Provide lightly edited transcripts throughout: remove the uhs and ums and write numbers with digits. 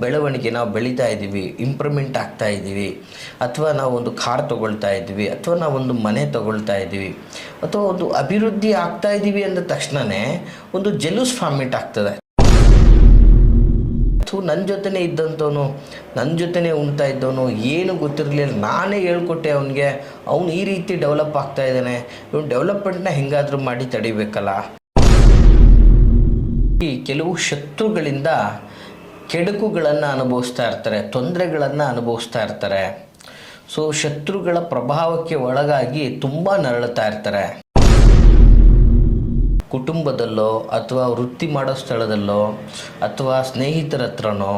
ಬೆಳವಣಿಗೆ, ನಾವು ಬೆಳೀತಾ ಇದ್ದೀವಿ, ಇಂಪ್ರೂವ್ಮೆಂಟ್ ಆಗ್ತಾ ಇದ್ದೀವಿ, ಅಥವಾ ನಾವು ಒಂದು ಕಾರ್ ತೊಗೊಳ್ತಾ ಇದ್ದೀವಿ, ಅಥವಾ ನಾವೊಂದು ಮನೆ ತೊಗೊಳ್ತಾ ಇದ್ದೀವಿ, ಅಥವಾ ಒಂದು ಅಭಿವೃದ್ಧಿ ಆಗ್ತಾ ಇದ್ದೀವಿ ಅಂದ ತಕ್ಷಣವೇ ಒಂದು ಜೆಲೂಸ್ ಫಾರ್ಮೇಟ್ ಆಗ್ತದೆ. ನನ್ನ ಜೊತೆನೇ ಇದ್ದಂಥವನು, ನನ್ನ ಜೊತೆನೇ ಉಣ್ತಾ ಇದ್ದವನು, ಏನು ಗೊತ್ತಿರಲಿಲ್ಲ, ನಾನೇ ಹೇಳ್ಕೊಟ್ಟೆ ಅವನಿಗೆ, ಅವನು ಈ ರೀತಿ ಡೆವಲಪ್ ಆಗ್ತಾ ಇದ್ದಾನೆ, ಇವನು ಡೆವಲಪ್ಮೆಂಟ್ನ ಹೆಂಗಾದರೂ ಮಾಡಿ ತಡಿಬೇಕಲ್ಲ. ಈ ಕೆಲವು ಶತ್ರುಗಳಿಂದ ಕೆಡುಕುಗಳನ್ನು ಅನುಭವಿಸ್ತಾ ಇರ್ತಾರೆ, ತೊಂದರೆಗಳನ್ನು ಅನುಭವಿಸ್ತಾ ಇರ್ತಾರೆ. ಸೊ ಶತ್ರುಗಳ ಪ್ರಭಾವಕ್ಕೆ ಒಳಗಾಗಿ ತುಂಬ ನರಳುತ್ತಾ ಇರ್ತಾರೆ. ಕುಟುಂಬದಲ್ಲೋ ಅಥವಾ ವೃತ್ತಿ ಮಾಡೋ ಸ್ಥಳದಲ್ಲೋ ಅಥವಾ ಸ್ನೇಹಿತರ ಹತ್ರನೋ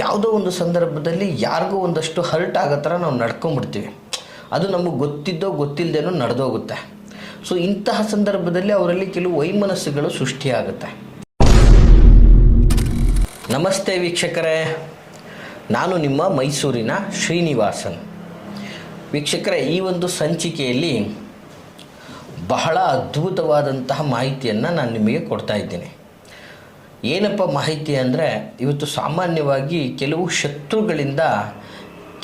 ಯಾವುದೋ ಒಂದು ಸಂದರ್ಭದಲ್ಲಿ ಯಾರಿಗೂ ಒಂದಷ್ಟು ಹರ್ಟ್ ಆಗೋ ಥರ ನಾವು ನಡ್ಕೊಂಡ್ಬಿಡ್ತೀವಿ. ಅದು ನಮಗೆ ಗೊತ್ತಿದ್ದೋ ಗೊತ್ತಿಲ್ಲದೇನೋ ನಡೆದೋಗುತ್ತೆ. ಸೊ ಇಂತಹ ಸಂದರ್ಭದಲ್ಲಿ ಅವರಲ್ಲಿ ಕೆಲವು ವೈಮನಸ್ಸುಗಳು ಸೃಷ್ಟಿಯಾಗುತ್ತೆ. ನಮಸ್ತೆ ವೀಕ್ಷಕರೇ, ನಾನು ನಿಮ್ಮ ಮೈಸೂರಿನ ಶ್ರೀನಿವಾಸನ್. ವೀಕ್ಷಕರೇ, ಈ ಒಂದು ಸಂಚಿಕೆಯಲ್ಲಿ ಬಹಳ ಅದ್ಭುತವಾದಂತಹ ಮಾಹಿತಿಯನ್ನು ನಾನು ನಿಮಗೆ ಕೊಡ್ತಾ ಇದ್ದೀನಿ. ಏನಪ್ಪ ಮಾಹಿತಿ ಅಂದರೆ, ಇವತ್ತು ಸಾಮಾನ್ಯವಾಗಿ ಕೆಲವು ಶತ್ರುಗಳಿಂದ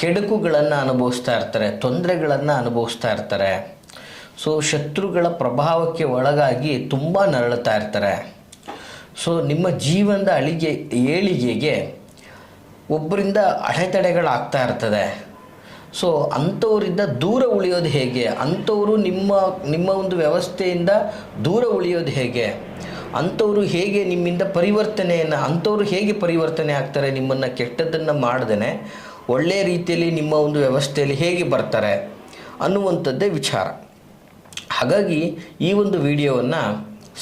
ಕೆಡುಕುಗಳನ್ನು ಅನುಭವಿಸ್ತಾ ಇರ್ತಾರೆ, ತೊಂದರೆಗಳನ್ನು ಅನುಭವಿಸ್ತಾ ಇರ್ತಾರೆ. ಸೊ ಶತ್ರುಗಳ ಪ್ರಭಾವಕ್ಕೆ ಒಳಗಾಗಿ ತುಂಬ ನರಳುತ್ತಾ ಇರ್ತಾರೆ. ಸೊ ನಿಮ್ಮ ಜೀವನದ ಏಳಿಗೆಗೆ ಒಬ್ಬರಿಂದ ಅಡೆತಡೆಗಳಾಗ್ತಾ ಇರ್ತದೆ. ಸೊ ಅಂಥವರಿಂದ ದೂರ ಉಳಿಯೋದು ಹೇಗೆ, ಅಂಥವರು ನಿಮ್ಮ ಒಂದು ವ್ಯವಸ್ಥೆಯಿಂದ ದೂರ ಉಳಿಯೋದು ಹೇಗೆ, ಅಂಥವರು ಹೇಗೆ ನಿಮ್ಮಿಂದ ಅಂಥವರು ಹೇಗೆ ಪರಿವರ್ತನೆ ಆಗ್ತಾರೆ, ನಿಮ್ಮನ್ನು ಕೆಟ್ಟದ್ದನ್ನು ಮಾಡ್ದೇ ಒಳ್ಳೆಯ ರೀತಿಯಲ್ಲಿ ನಿಮ್ಮ ಒಂದು ವ್ಯವಸ್ಥೆಯಲ್ಲಿ ಹೇಗೆ ಬರ್ತಾರೆ ಅನ್ನುವಂಥದ್ದೇ ವಿಚಾರ. ಹಾಗಾಗಿ ಈ ಒಂದು ವಿಡಿಯೋವನ್ನು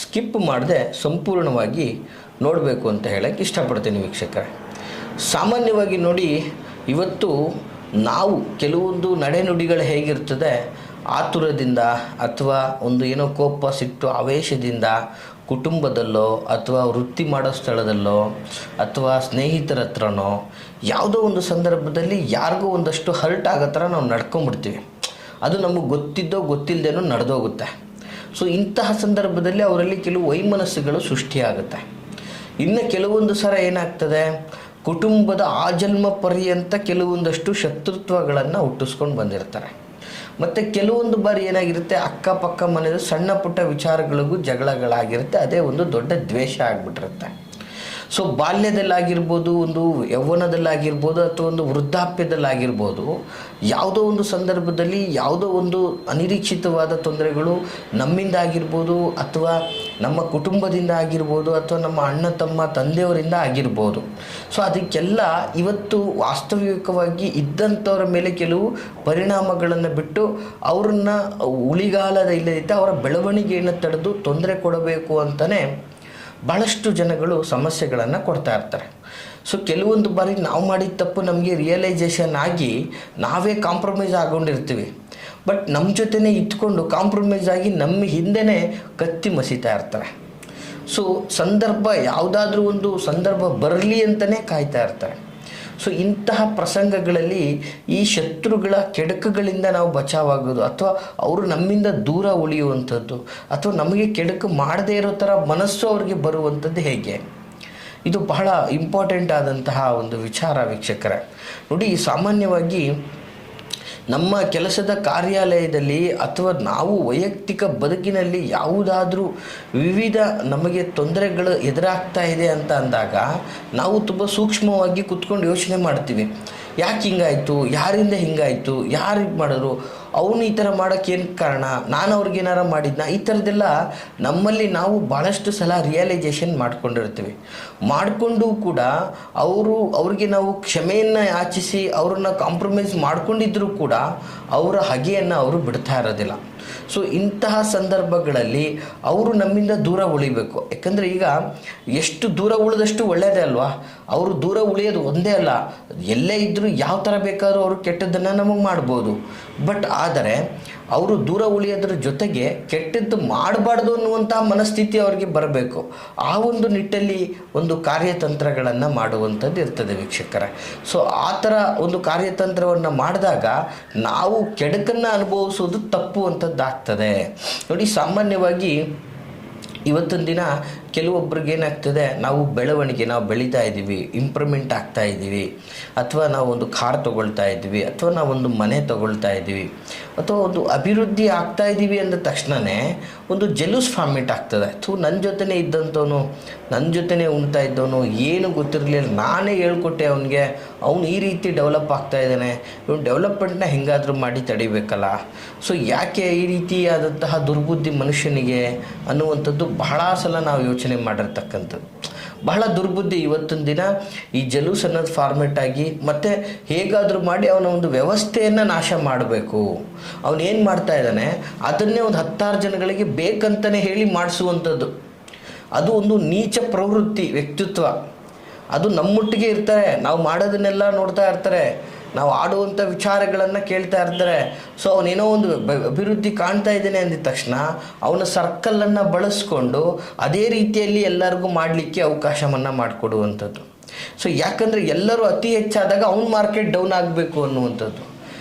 ಸ್ಕಿಪ್ ಮಾಡದೆ ಸಂಪೂರ್ಣವಾಗಿ ನೋಡಬೇಕು ಅಂತ ಹೇಳಕ್ಕೆ ಇಷ್ಟಪಡ್ತೀನಿ ವೀಕ್ಷಕರೇ. ಸಾಮಾನ್ಯವಾಗಿ ನೋಡಿ, ಇವತ್ತು ನಾವು ಕೆಲವೊಂದು ನಡೆನುಡಿಗಳು ಹೇಗಿರ್ತದೆ, ಆತುರದಿಂದ ಅಥವಾ ಒಂದು ಏನೋ ಕೋಪ, ಸಿಟ್ಟು, ಆವೇಶದಿಂದ ಕುಟುಂಬದಲ್ಲೋ ಅಥವಾ ವೃತ್ತಿ ಮಾಡೋ ಸ್ಥಳದಲ್ಲೋ ಅಥವಾ ಸ್ನೇಹಿತರ ಹತ್ರನೋ ಯಾವುದೋ ಒಂದು ಸಂದರ್ಭದಲ್ಲಿ ಯಾರಿಗೂ ಒಂದಷ್ಟು ಹರ್ಟ್ ಆಗೋ ಥರ ನಾವು ನಡ್ಕೊಂಡ್ಬಿಡ್ತೀವಿ. ಅದು ನಮಗೆ ಗೊತ್ತಿದ್ದೋ ಗೊತ್ತಿಲ್ಲದೇನೋ ನಡೆದೋಗುತ್ತೆ. ಸೊ ಇಂತಹ ಸಂದರ್ಭದಲ್ಲಿ ಅವರಲ್ಲಿ ಕೆಲವು ವೈಮನಸ್ಸುಗಳು ಸೃಷ್ಟಿಯಾಗುತ್ತೆ. ಇನ್ನು ಕೆಲವೊಂದು ಸಲ ಏನಾಗ್ತದೆ, ಕುಟುಂಬದ ಆಜನ್ಮ ಪರ್ಯಂತ ಕೆಲವೊಂದಷ್ಟು ಶತ್ರುತ್ವಗಳನ್ನು ಹುಟ್ಟಿಸ್ಕೊಂಡು ಬಂದಿರ್ತಾರೆ. ಮತ್ತು ಕೆಲವೊಂದು ಬಾರಿ ಏನಾಗಿರುತ್ತೆ, ಅಕ್ಕಪಕ್ಕ ಮನೆಯದು ಸಣ್ಣ ಪುಟ್ಟ ವಿಚಾರಗಳಿಗೂ ಜಗಳಗಳಾಗಿರುತ್ತೆ, ಅದೇ ಒಂದು ದೊಡ್ಡ ದ್ವೇಷ ಆಗಿಬಿಟ್ಟಿರುತ್ತೆ. ಸೊ ಬಾಲ್ಯದಲ್ಲಾಗಿರ್ಬೋದು, ಒಂದು ಯೌವನದಲ್ಲಾಗಿರ್ಬೋದು, ಅಥವಾ ಒಂದು ವೃದ್ಧಾಪ್ಯದಲ್ಲಾಗಿರ್ಬೋದು, ಯಾವುದೋ ಒಂದು ಸಂದರ್ಭದಲ್ಲಿ ಯಾವುದೋ ಒಂದು ಅನಿರೀಕ್ಷಿತವಾದ ತೊಂದರೆಗಳು ನಮ್ಮಿಂದ ಆಗಿರ್ಬೋದು, ಅಥವಾ ನಮ್ಮ ಕುಟುಂಬದಿಂದ ಆಗಿರ್ಬೋದು, ಅಥವಾ ನಮ್ಮ ಅಣ್ಣ ತಮ್ಮ ತಂದೆಯವರಿಂದ ಆಗಿರ್ಬೋದು. ಸೊ ಅದಕ್ಕೆಲ್ಲ ಇವತ್ತು ವಾಸ್ತವಿಕವಾಗಿ ಇದ್ದಂಥವ್ರ ಮೇಲೆ ಕೆಲವು ಪರಿಣಾಮಗಳನ್ನು ಬಿಟ್ಟು ಅವ್ರನ್ನ ಉಳಿಗಾಲದ ಇಲ್ಲದಿದ್ದ ಅವರ ಬೆಳವಣಿಗೆಯನ್ನು ತಡೆದು ತೊಂದರೆ ಕೊಡಬೇಕು ಅಂತಲೇ ಭಾಳಷ್ಟು ಜನಗಳು ಸಮಸ್ಯೆಗಳನ್ನು ಕೊಡ್ತಾ ಇರ್ತಾರೆ. ಸೊ ಕೆಲವೊಂದು ಬಾರಿ ನಾವು ಮಾಡಿದ ತಪ್ಪು ನಮಗೆ ರಿಯಲೈಸೇಷನ್ ಆಗಿ ನಾವೇ ಕಾಂಪ್ರಮೈಸ್ ಆಗೊಂಡಿರ್ತೀವಿ. ಬಟ್ ನಮ್ಮ ಜೊತೆನೇ ಇದ್ಕೊಂಡು ಕಾಂಪ್ರಮೈಸ್ ಆಗಿ ನಮ್ಮ ಹಿಂದೆನೇ ಕತ್ತಿ ಮಸೀತಾ ಇರ್ತಾರೆ. ಸೊ ಯಾವುದಾದ್ರೂ ಒಂದು ಸಂದರ್ಭ ಬರಲಿ ಅಂತಲೇ ಕಾಯ್ತಾ ಇರ್ತಾರೆ. ಸೊ ಇಂತಹ ಪ್ರಸಂಗಗಳಲ್ಲಿ ಈ ಶತ್ರುಗಳ ಕೆಡುಕುಗಳಿಂದ ನಾವು ಬಚಾವಾಗೋದು, ಅಥವಾ ಅವರು ನಮ್ಮಿಂದ ದೂರ ಉಳಿಯುವಂಥದ್ದು, ಅಥವಾ ನಮಗೆ ಕೆಡುಕು ಮಾಡದೇ ಇರೋ ಥರ ಮನಸ್ಸು ಅವ್ರಿಗೆ ಬರುವಂಥದ್ದು ಹೇಗೆ, ಇದು ಬಹಳ ಇಂಪಾರ್ಟೆಂಟ್ ಆದಂತಹ ಒಂದು ವಿಚಾರ ವೀಕ್ಷಕರೇ. ನೋಡಿ, ಸಾಮಾನ್ಯವಾಗಿ ನಮ್ಮ ಕೆಲಸದ ಕಾರ್ಯಾಲಯದಲ್ಲಿ ಅಥವಾ ನಾವು ವೈಯಕ್ತಿಕ ಬದುಕಿನಲ್ಲಿ ಯಾವುದಾದ್ರೂ ವಿವಿಧ ನಮಗೆ ತೊಂದರೆಗಳು ಎದುರಾಗ್ತಾ ಇದೆ ಅಂತ ಅಂದಾಗ ನಾವು ತುಂಬ ಸೂಕ್ಷ್ಮವಾಗಿ ಕೂತ್ಕೊಂಡು ಯೋಚನೆ ಮಾಡ್ತೀವಿ. ಯಾಕೆ ಹಿಂಗಾಯಿತು, ಯಾರಿಂದ ಹಿಂಗಾಯಿತು, ಯಾರು ಇದು ಮಾಡಿದ್ರು, ಅವನು ಈ ಥರ ಮಾಡೋಕ್ಕೆ ಏನು ಕಾರಣ, ನಾನು ಅವ್ರಿಗೇನಾರ ಮಾಡಿದ್ನ, ಈ ಥರದ್ದೆಲ್ಲ ನಮ್ಮಲ್ಲಿ ನಾವು ಭಾಳಷ್ಟು ಸಲ ರಿಯಲೈಸೇಷನ್ ಮಾಡಿಕೊಂಡು ಕೂಡ ಅವ್ರಿಗೆ ನಾವು ಕ್ಷಮೆಯನ್ನು ಯಾಚಿಸಿ ಅವ್ರನ್ನ ಕಾಂಪ್ರಮೈಸ್ ಮಾಡ್ಕೊಂಡಿದ್ದರೂ ಕೂಡ ಅವರ ಹಗೆಯನ್ನು ಅವರು ಬಿಡ್ತಾ ಇರೋದಿಲ್ಲ. ಸೊ ಇಂತಹ ಸಂದರ್ಭಗಳಲ್ಲಿ ಅವರು ನಮ್ಮಿಂದ ದೂರ ಉಳಿಬೇಕು. ಯಾಕಂದರೆ ಈಗ ಎಷ್ಟು ದೂರ ಉಳಿದಷ್ಟು ಒಳ್ಳೆಯದೇ ಅಲ್ವಾ. ಅವರು ದೂರ ಉಳಿಯೋದು ಒಂದೇ ಅಲ್ಲ, ಎಲ್ಲೇ ಇದ್ದರೂ ಯಾವ ಥರ ಬೇಕಾದ್ರೂ ಅವರು ಕೆಟ್ಟದ್ದನ್ನು ನಮಗೆ ಮಾಡ್ಬೋದು. ಬಟ್ ಆದರೆ ಅವರು ದೂರ ಉಳಿಯೋದ್ರ ಜೊತೆಗೆ ಕೆಟ್ಟದ್ದು ಮಾಡಬಾರ್ದು ಅನ್ನುವಂಥ ಮನಸ್ಥಿತಿ ಅವರಿಗೆ ಬರಬೇಕು. ಆ ಒಂದು ನಿಟ್ಟಲ್ಲಿ ಒಂದು ಕಾರ್ಯತಂತ್ರಗಳನ್ನು ಮಾಡುವಂಥದ್ದು ಇರ್ತದೆ ವೀಕ್ಷಕರೇ. ಸೊ ಆ ಥರ ಒಂದು ಕಾರ್ಯತಂತ್ರವನ್ನು ಮಾಡಿದಾಗ ನಾವು ಕೆಡುಕನ್ನು ಅನುಭವಿಸೋದು ತಪ್ಪು ಅಂಥದ್ದಾಗ್ತದೆ. ನೋಡಿ, ಸಾಮಾನ್ಯವಾಗಿ ಇವತ್ತಿನ ದಿನ ಕೆಲವೊಬ್ರಿಗೆ ಏನಾಗ್ತದೆ, ನಾವು ಬೆಳೀತಾ ಇದ್ದೀವಿ, ಇಂಪ್ರೂವ್ಮೆಂಟ್ ಆಗ್ತಾ ಇದ್ದೀವಿ, ಅಥವಾ ನಾವು ಒಂದು ಕಾರ್ ತೊಗೊಳ್ತಾ ಇದ್ದೀವಿ, ಅಥವಾ ನಾವೊಂದು ಮನೆ ತೊಗೊಳ್ತಾ ಇದ್ದೀವಿ, ಅಥವಾ ಒಂದು ಅಭಿವೃದ್ಧಿ ಆಗ್ತಾ ಇದ್ದೀವಿ ಅಂದ ತಕ್ಷಣವೇ ಒಂದು ಜೆಲೂಸ್ ಫಾರ್ಮೇಟ್ ಆಗ್ತದೆ. ನನ್ನ ಜೊತೆನೇ ಇದ್ದಂಥವನು, ನನ್ನ ಜೊತೆನೇ ಉಣ್ತಾ ಇದ್ದವನು, ಏನು ಗೊತ್ತಿರಲಿಲ್ಲ, ನಾನೇ ಹೇಳ್ಕೊಟ್ಟೆ ಅವನಿಗೆ, ಅವನು ಈ ರೀತಿ ಡೆವಲಪ್ ಆಗ್ತಾ ಇದ್ದಾನೆ, ಇವನು ಡೆವಲಪ್ಮೆಂಟ್ನ ಹೆಂಗಾದರೂ ಮಾಡಿ ತಡಿಬೇಕಲ್ಲ. ಸೊ ಯಾಕೆ ಈ ರೀತಿಯಾದಂತಹ ದುರ್ಬುದ್ಧಿ ಮನುಷ್ಯನಿಗೆ ಅನ್ನುವಂಥದ್ದು ಬಹಳ ಸಲ ನಾವು ಯೋಚನೆ ಮಾಡಿರ್ತಕ್ಕಂಥದ್ದು. ಬಹಳ ದುರ್ಬುದ್ಧಿ ಇವತ್ತಿನ ದಿನ ಈ ಜಲೂಸ್ ಅನ್ನೋದು ಫಾರ್ಮೆಟ್ ಆಗಿ, ಮತ್ತು ಹೇಗಾದರೂ ಮಾಡಿ ಅವನ ಒಂದು ವ್ಯವಸ್ಥೆಯನ್ನು ನಾಶ ಮಾಡಬೇಕು. ಅವನೇನು ಮಾಡ್ತಾ ಇದ್ದಾನೆ ಅದನ್ನೇ ಒಂದು 10 ಜನಗಳಿಗೆ ಬೇಕಂತಲೇ ಹೇಳಿ ಮಾಡಿಸುವಂಥದ್ದು. ಅದು ಒಂದು ನೀಚ ಪ್ರವೃತ್ತಿ, ವ್ಯಕ್ತಿತ್ವ. ಅದು ನಮ್ಮೊಟ್ಟಿಗೆ ಇರ್ತಾರೆ, ನಾವು ಮಾಡೋದನ್ನೆಲ್ಲ ನೋಡ್ತಾ ಇರ್ತಾರೆ, ನಾವು ಆಡುವಂಥ ವಿಚಾರಗಳನ್ನು ಕೇಳ್ತಾ ಇರ್ತಾರೆ. ಸೊ ಅವನೇನೋ ಒಂದು ಅಭಿವೃದ್ಧಿ ಕಾಣ್ತಾ ಇದ್ದೇನೆ ಅಂದಿದ ತಕ್ಷಣ ಅವನ ಸರ್ಕಲನ್ನು ಬಳಸ್ಕೊಂಡು ಅದೇ ರೀತಿಯಲ್ಲಿ ಎಲ್ಲರಿಗೂ ಮಾಡಲಿಕ್ಕೆ ಅವಕಾಶವನ್ನು ಮಾಡಿಕೊಡುವಂಥದ್ದು. ಸೊ ಯಾಕಂದರೆ ಎಲ್ಲರೂ ಅತಿ ಹೆಚ್ಚಾದಾಗ ಅವನ ಮಾರ್ಕೆಟ್ ಡೌನ್ ಆಗಬೇಕು ಅನ್ನುವಂಥದ್ದು.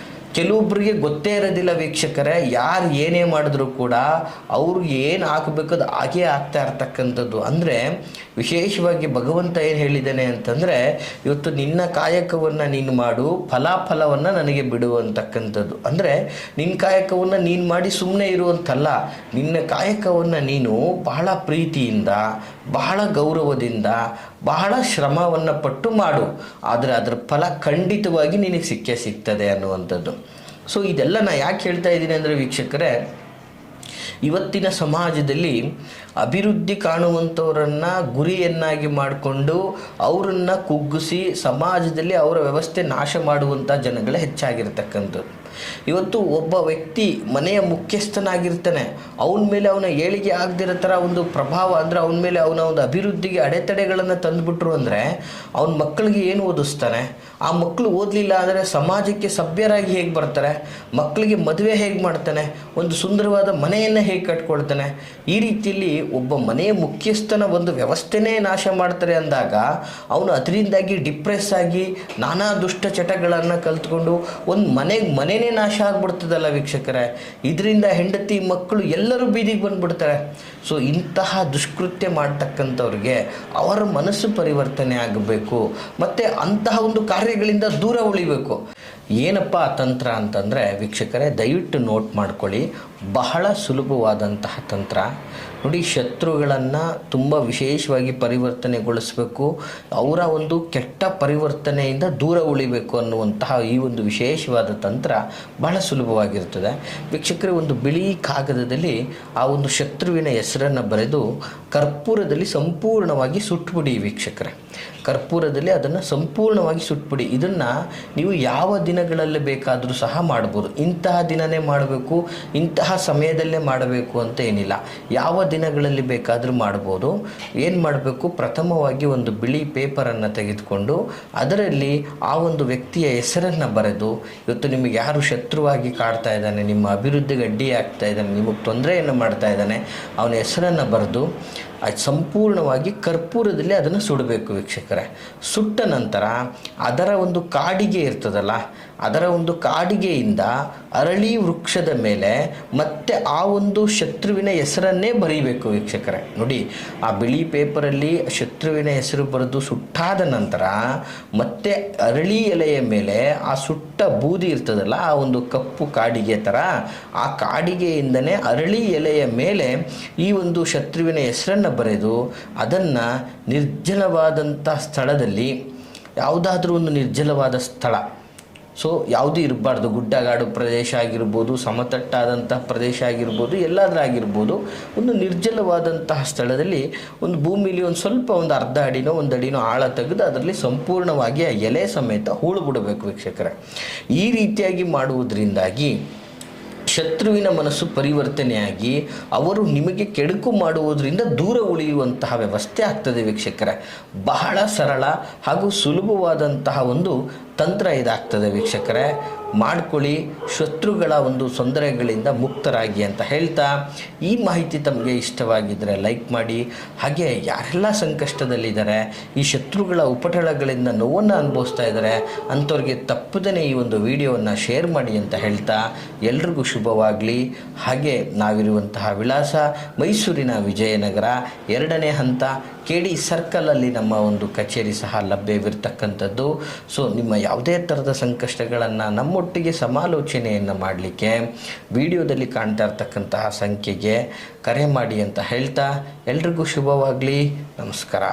ಕೆಲವೊಬ್ಬರಿಗೆ ಗೊತ್ತೇ ಇರೋದಿಲ್ಲ ವೀಕ್ಷಕರೇ, ಯಾರು ಏನೇ ಮಾಡಿದ್ರು ಕೂಡ ಅವ್ರಿಗೆ ಏನು ಹಾಕಬೇಕು ಅದು ಹಾಗೇ ಆಗ್ತಾ ಇರ್ತಕ್ಕಂಥದ್ದು. ಅಂದರೆ ವಿಶೇಷವಾಗಿ ಭಗವಂತ ಏನು ಹೇಳಿದ್ದಾನೆ ಅಂತಂದರೆ, ಇವತ್ತು ನಿನ್ನ ಕಾಯಕವನ್ನು ನೀನು ಮಾಡು, ಫಲಾಫಲವನ್ನು ನನಗೆ ಬಿಡು ಅಂತಕ್ಕಂಥದ್ದು. ಅಂದರೆ ನಿನ್ನ ಕಾಯಕವನ್ನು ನೀನು ಮಾಡಿ ಸುಮ್ಮನೆ ಇರುವಂತಲ್ಲ, ನಿನ್ನ ಕಾಯಕವನ್ನು ನೀನು ಬಹಳ ಪ್ರೀತಿಯಿಂದ, ಬಹಳ ಗೌರವದಿಂದ, ಬಹಳ ಶ್ರಮವನ್ನು ಪಟ್ಟು ಮಾಡು, ಆದರೆ ಅದರ ಫಲ ಖಂಡಿತವಾಗಿ ನಿನಗೆ ಸಿಗ್ತದೆ ಅನ್ನುವಂಥದ್ದು. ಸೊ ಇದೆಲ್ಲ ನಾನು ಯಾಕೆ ಹೇಳ್ತಾ ಇದ್ದೀನಿ ಅಂದರೆ ವೀಕ್ಷಕರೇ, ಇವತ್ತಿನ ಸಮಾಜದಲ್ಲಿ ಅಭಿವೃದ್ಧಿ ಕಾಣುವಂಥವರನ್ನು ಗುರಿಯನ್ನಾಗಿ ಮಾಡಿಕೊಂಡು ಅವರನ್ನು ಕುಗ್ಗಿಸಿ ಸಮಾಜದಲ್ಲಿ ಅವರ ವ್ಯವಸ್ಥೆ ನಾಶ ಮಾಡುವಂಥ ಜನಗಳೇ ಹೆಚ್ಚಾಗಿರ್ತಕ್ಕಂಥದ್ದು. ಇವತ್ತು ಒಬ್ಬ ವ್ಯಕ್ತಿ ಮನೆಯ ಮುಖ್ಯಸ್ಥನಾಗಿರ್ತಾನೆ, ಅವನ ಮೇಲೆ ಅವನ ಏಳಿಗೆ ಆಗದಿರೋ ಥರ ಒಂದು ಪ್ರಭಾವ, ಅಂದರೆ ಅವನ ಮೇಲೆ ಅವನ ಒಂದು ಅಭಿವೃದ್ಧಿಗೆ ಅಡೆತಡೆಗಳನ್ನು ತಂದುಬಿಟ್ರು ಅಂದರೆ ಅವನ ಮಕ್ಕಳಿಗೆ ಏನು ಓದಿಸ್ತಾನೆ? ಆ ಮಕ್ಕಳು ಓದಲಿಲ್ಲ ಅಂದರೆ ಸಮಾಜಕ್ಕೆ ಸಭ್ಯರಾಗಿ ಹೇಗೆ ಬರ್ತಾರೆ? ಮಕ್ಕಳಿಗೆ ಮದುವೆ ಹೇಗೆ ಮಾಡ್ತಾನೆ? ಒಂದು ಸುಂದರವಾದ ಮನೆಯನ್ನು ಹೇಗೆ ಕಟ್ಕೊಳ್ತಾನೆ? ಈ ರೀತಿಯಲ್ಲಿ ಒಬ್ಬ ಮನೆಯ ಮುಖ್ಯಸ್ಥನ ಒಂದು ವ್ಯವಸ್ಥೆನೇ ನಾಶ ಮಾಡ್ತಾರೆ ಅಂದಾಗ ಅವನು ಅದರಿಂದಾಗಿ ಡಿಪ್ರೆಸ್ ಆಗಿ ನಾನಾ ದುಷ್ಟ ಚಟಗಳನ್ನು ಕಲ್ತ್ಕೊಂಡು ಒಂದು ಮನೆನೇ ನಾಶ ಆಗ್ಬಿಡ್ತದಲ್ಲ ವೀಕ್ಷಕರೇ. ಇದರಿಂದ ಹೆಂಡತಿ ಮಕ್ಕಳು ಎಲ್ಲರೂ ಬೀದಿಗೆ ಬಂದುಬಿಡ್ತಾರೆ. ಸೊ ಇಂತಹ ದುಷ್ಕೃತ್ಯ ಮಾಡ್ತಕ್ಕಂಥವ್ರಿಗೆ ಅವರ ಮನಸ್ಸು ಪರಿವರ್ತನೆ ಆಗಬೇಕು, ಮತ್ತು ಅಂತಹ ಒಂದು ಕಾರ್ಯಗಳಿಂದ ದೂರ ಉಳಿಬೇಕು. ಏನಪ್ಪ ತಂತ್ರ ಅಂತಂದರೆ ವೀಕ್ಷಕರೇ, ದಯವಿಟ್ಟು ನೋಟ್ ಮಾಡ್ಕೊಳ್ಳಿ, ಬಹಳ ಸುಲಭವಾದಂತಹ ತಂತ್ರ ನೋಡಿ. ಶತ್ರುಗಳನ್ನು ತುಂಬ ವಿಶೇಷವಾಗಿ ಪರಿವರ್ತನೆಗೊಳಿಸಬೇಕು, ಅವರ ಒಂದು ಕೆಟ್ಟ ಪರಿವರ್ತನೆಯಿಂದ ದೂರ ಉಳಿಬೇಕು ಅನ್ನುವಂತಹ ಈ ಒಂದು ವಿಶೇಷವಾದ ತಂತ್ರ ಬಹಳ ಸುಲಭವಾಗಿರ್ತದೆ ವೀಕ್ಷಕರೇ. ಒಂದು ಬಿಳಿ ಕಾಗದದಲ್ಲಿ ಆ ಒಂದು ಶತ್ರುವಿನ ಹೆಸರನ್ನು ಬರೆದು ಕರ್ಪೂರದಲ್ಲಿ ಸಂಪೂರ್ಣವಾಗಿ ಸುಟ್ಬಿಡಿ ವೀಕ್ಷಕರೇ. ಕರ್ಪೂರದಲ್ಲಿ ಅದನ್ನು ಸಂಪೂರ್ಣವಾಗಿ ಸುಟ್ಬಿಡಿ. ಇದನ್ನು ನೀವು ಯಾವ ದಿನಗಳಲ್ಲಿ ಬೇಕಾದರೂ ಸಹ ಮಾಡ್ಬೋದು. ಇಂತಹ ದಿನವೇ ಮಾಡಬೇಕು, ಇಂತಹ ಸಮಯದಲ್ಲೇ ಮಾಡಬೇಕು ಅಂತ ಏನಿಲ್ಲ, ಯಾವ ದಿನಗಳಲ್ಲಿ ಬೇಕಾದರೂ ಮಾಡ್ಬೋದು. ಏನು ಮಾಡಬೇಕು, ಪ್ರಥಮವಾಗಿ ಒಂದು ಬಿಳಿ ಪೇಪರನ್ನು ತೆಗೆದುಕೊಂಡು ಅದರಲ್ಲಿ ಆ ಒಂದು ವ್ಯಕ್ತಿಯ ಹೆಸರನ್ನು ಬರೆದು, ಇವತ್ತು ನಿಮಗೆ ಯಾರು ಶತ್ರುವಾಗಿ ಕಾಡ್ತಾ ಇದ್ದಾನೆ, ನಿಮ್ಮ ಅಭಿವೃದ್ಧಿಗೆ ಅಡ್ಡಿ ಆಗ್ತಾ ಇದ್ದಾನೆ, ನಿಮಗೆ ತೊಂದರೆಯನ್ನು ಮಾಡ್ತಾ ಇದ್ದಾನೆ, ಅವನ ಹೆಸರನ್ನು ಬರೆದು ಅದು ಸಂಪೂರ್ಣವಾಗಿ ಕರ್ಪೂರದಲ್ಲಿ ಅದನ್ನು ಸುಡಬೇಕು ವೀಕ್ಷಕರೇ. ಸುಟ್ಟ ನಂತರ ಅದರ ಒಂದು ಕಾಡಿಗೆ ಇರ್ತದಲ್ಲ, ಅದರ ಒಂದು ಕಾಡಿಗೆಯಿಂದ ಅರಳಿ ವೃಕ್ಷದ ಮೇಲೆ ಮತ್ತೆ ಆ ಒಂದು ಶತ್ರುವಿನ ಹೆಸರನ್ನೇ ಬರೀಬೇಕು ವೀಕ್ಷಕರೇ. ನೋಡಿ, ಆ ಬಿಳಿ ಪೇಪರಲ್ಲಿ ಶತ್ರುವಿನ ಹೆಸರು ಬರೆದು ಸುಟ್ಟಾದ ನಂತರ ಮತ್ತೆ ಅರಳಿ ಎಲೆಯ ಮೇಲೆ ಆ ಸುಟ್ಟ ಬೂದಿ ಇರ್ತದಲ್ಲ, ಆ ಒಂದು ಕಪ್ಪು ಕಾಡಿಗೆ ಥರ, ಆ ಕಾಡಿಗೆಯಿಂದನೇ ಅರಳಿ ಎಲೆಯ ಮೇಲೆ ಈ ಒಂದು ಶತ್ರುವಿನ ಹೆಸರನ್ನು ಬರೆದು ಅದನ್ನು ನಿರ್ಜಲವಾದಂಥ ಸ್ಥಳದಲ್ಲಿ, ಯಾವುದಾದ್ರೂ ಒಂದು ನಿರ್ಜಲವಾದ ಸ್ಥಳ, ಸೊ ಯಾವುದೂ ಇರಬಾರ್ದು, ಗುಡ್ಡಗಾಡು ಪ್ರದೇಶ ಆಗಿರ್ಬೋದು, ಸಮತಟ್ಟಾದಂತಹ ಪ್ರದೇಶ ಆಗಿರ್ಬೋದು, ಎಲ್ಲಾದರೂ ಆಗಿರ್ಬೋದು, ಒಂದು ನಿರ್ಜಲವಾದಂತಹ ಸ್ಥಳದಲ್ಲಿ ಒಂದು ಭೂಮಿಲಿ ಒಂದು ಸ್ವಲ್ಪ ಒಂದು ಅರ್ಧ ಅಡಿನೋ ಒಂದು ಅಡಿನೋ ಆಳ ತೆಗೆದು ಅದರಲ್ಲಿ ಸಂಪೂರ್ಣವಾಗಿ ಆ ಎಲೆ ಸಮೇತ ಹೂಳು ಬಿಡಬೇಕು ವೀಕ್ಷಕರೇ. ಈ ರೀತಿಯಾಗಿ ಮಾಡುವುದರಿಂದಾಗಿ ಶತ್ರುವಿನ ಮನಸ್ಸು ಪರಿವರ್ತನೆಯಾಗಿ ಅವರು ನಿಮಗೆ ಕೆಡುಕು ಮಾಡುವುದರಿಂದ ದೂರ ಉಳಿಯುವಂತಹ ವ್ಯವಸ್ಥೆ ಆಗ್ತದೆ ವೀಕ್ಷಕರೇ. ಬಹಳ ಸರಳ ಹಾಗೂ ಸುಲಭವಾದಂತಹ ಒಂದು ತಂತ್ರ ಇದಾಗ್ತದೆ ವೀಕ್ಷಕರೇ. ಮಾಡ್ಕೊಳ್ಳಿ, ಶತ್ರುಗಳ ಒಂದು ತೊಂದರೆಗಳಿಂದ ಮುಕ್ತರಾಗಿ ಅಂತ ಹೇಳ್ತಾ, ಈ ಮಾಹಿತಿ ತಮಗೆ ಇಷ್ಟವಾಗಿದ್ದರೆ ಲೈಕ್ ಮಾಡಿ. ಹಾಗೆ ಯಾರೆಲ್ಲ ಸಂಕಷ್ಟದಲ್ಲಿದ್ದಾರೆ, ಈ ಶತ್ರುಗಳ ಉಪಟಳಗಳಿಂದ ನೋವನ್ನು ಅನುಭವಿಸ್ತಾ ಇದ್ದಾರೆ ಅಂಥವ್ರಿಗೆ ತಪ್ಪದೇ ಈ ಒಂದು ವಿಡಿಯೋವನ್ನು ಶೇರ್ ಮಾಡಿ ಅಂತ ಹೇಳ್ತಾ ಎಲ್ರಿಗೂ ಶುಭವಾಗಲಿ. ಹಾಗೆ ನಾವಿರುವಂತಹ ವಿಳಾಸ ಮೈಸೂರಿನ ವಿಜಯನಗರ 2ನೇ ಹಂತ KD ಸರ್ಕಲಲ್ಲಿ ನಮ್ಮ ಒಂದು ಕಚೇರಿ ಸಹ ಲಭ್ಯವಿರ್ತಕ್ಕಂಥದ್ದು. ಸೊ ನಿಮ್ಮ ಯಾವುದೇ ಥರದ ಸಂಕಷ್ಟಗಳನ್ನು ನಮ್ಮೊಟ್ಟಿಗೆ ಸಮಾಲೋಚನೆಯನ್ನು ಮಾಡಲಿಕ್ಕೆ ವಿಡಿಯೋದಲ್ಲಿ ಕಾಣ್ತಾ ಇರ್ತಕ್ಕಂತಹ ಸಂಖ್ಯೆಗೆ ಕರೆ ಮಾಡಿ ಅಂತ ಹೇಳ್ತಾ ಎಲ್ರಿಗೂ ಶುಭವಾಗಲಿ. ನಮಸ್ಕಾರ.